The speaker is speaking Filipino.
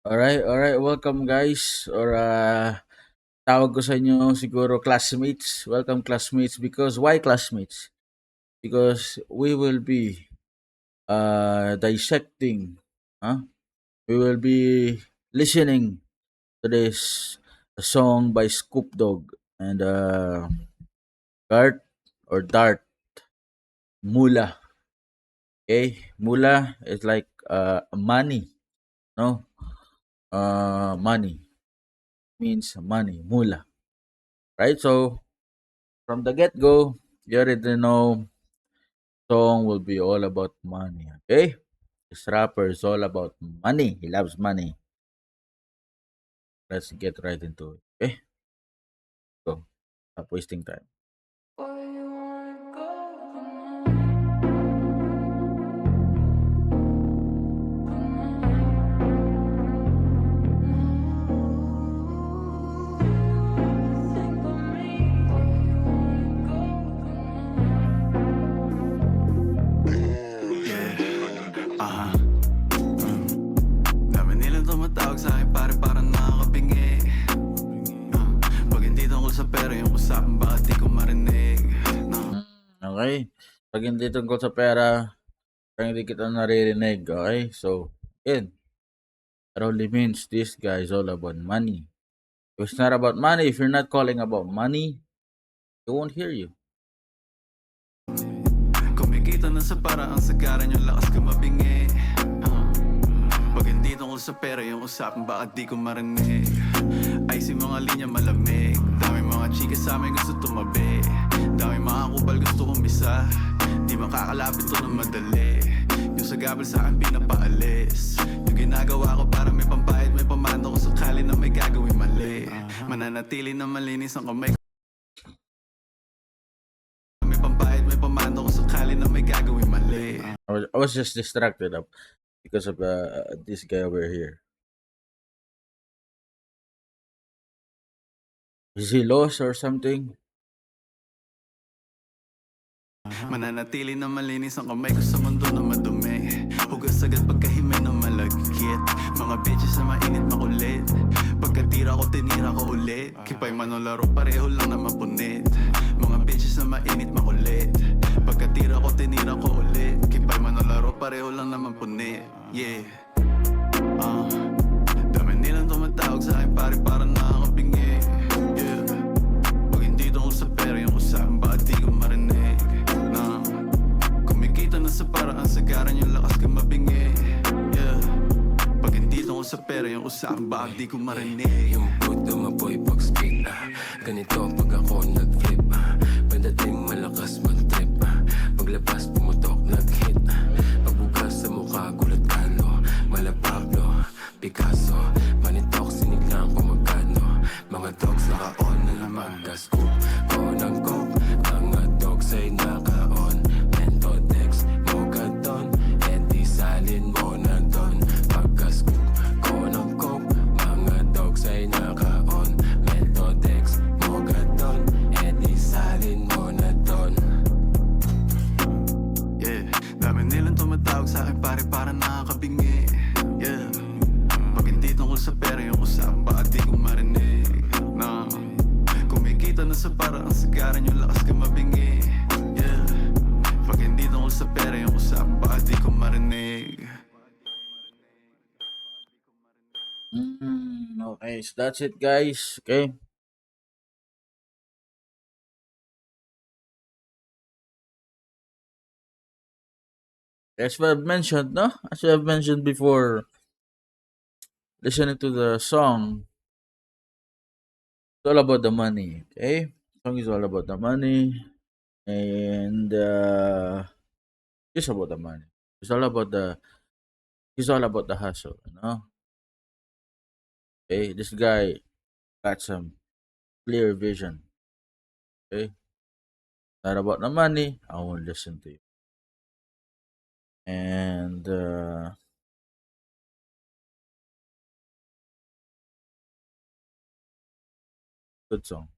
Alright, welcome guys or tawag ko sa inyo siguro classmates. Welcome classmates because why classmates? Because we will be dissecting, huh? We will be listening to this song by Scoop Dog and Dart Mula. Okay, Mula is like money, no? Money means money, Mula, right? So from the get go, you already know song will be all about money. Okay? This rapper is all about money. He loves money. Let's get right into it. Okay? Go. Stop wasting time. Aha. Dami nilang tumatawag sa akin pare parang nakakabingi. Pag hindi tungkol sa pera yung usapan bakit di ko marinig. Okay? Pag hindi tungkol sa pera, parang hindi kita naririnig. Okay? So, yun. That only means this guy is all about money. If it's not about money, if you're not calling about money, they won't hear you. Kumikita na sa paraan sagaran yung lakas ko mabingi. Pag hindi tungkol sa pera yung usapan bakit di ko marinig. Ay si mga linya malamig. Dami mga chika sa amin gusto tumabi. Dami mga kupal gusto umisa. Di makakalapit to ng madali. Yung sa gabal sa akin pinapaalis. Yung ginagawa ko para may pambayad, may pamando ko sakali na may gagawin mali. Mananatili na malinis ang kamay. May pambayad, may pamando ko sakali na may gagawin mali. I was just distracted up because of this guy over here. Is he lost or something? Mananatili na malinis ang kamay ko sa mundo na madumi. Hugas agad pagkahimay na malagkit. Mga bitches na mainit makulit. Pagkatira ko tinira ko ulit. Kipay manolaro pareho lang na mapunit. Mga bitches na mainit makulit. Pagkatira ko tinira ko ulit. Kipay manolaro pareho lang na mapunit. Yeah. Dami nilang tumatawag sa akin pare parang nakakabingi. Yeah. Pag hindi tungkol sa pera yung usapan bakit di ko marinig. Kumikita na sa paraan sagaran yung lakas ko mabingi. Yeah. Pag hindi tungkol sa pera yung usapan bakit di ko marinig. Yung puto maboy pag speed ganito pag ako nag-flip pagdating malakas mag-trip paglabas pumutok nag-hit pagbukas sa mukha gulat kalo mala Pablo Picasso manitok siniglang kumagano mga dogs naka-on na naman gascoop ko ng coke mga dogs ay naka-on Mentodex Mogadon edi salin mo na doon pagkascoop ko ng coke mga dogs ay naka-on Mentodex Mogadon edi salin mo na doon. Yeah. Dami nilang tumatawag sa akin pare parang nakakabingi. Yeah. Pag hindi tungkol sa pera yung usapan bakit di ko marinig. Kumikita na sa paraan sagaran yung lakas ko mabingi. Yeah. Pag hindi tungkol sa pera yung usapan bakit di ko marinig. Okay, so that's it, guys. Okay. As I've mentioned, no? As I've mentioned before, listening to the song, it's all about the money. Okay, song is all about the money, and it's about the money. It's all about the. It's all about the hustle. You know. Okay, this guy got some clear vision. Okay, not about the money. I won't listen to you. And good song.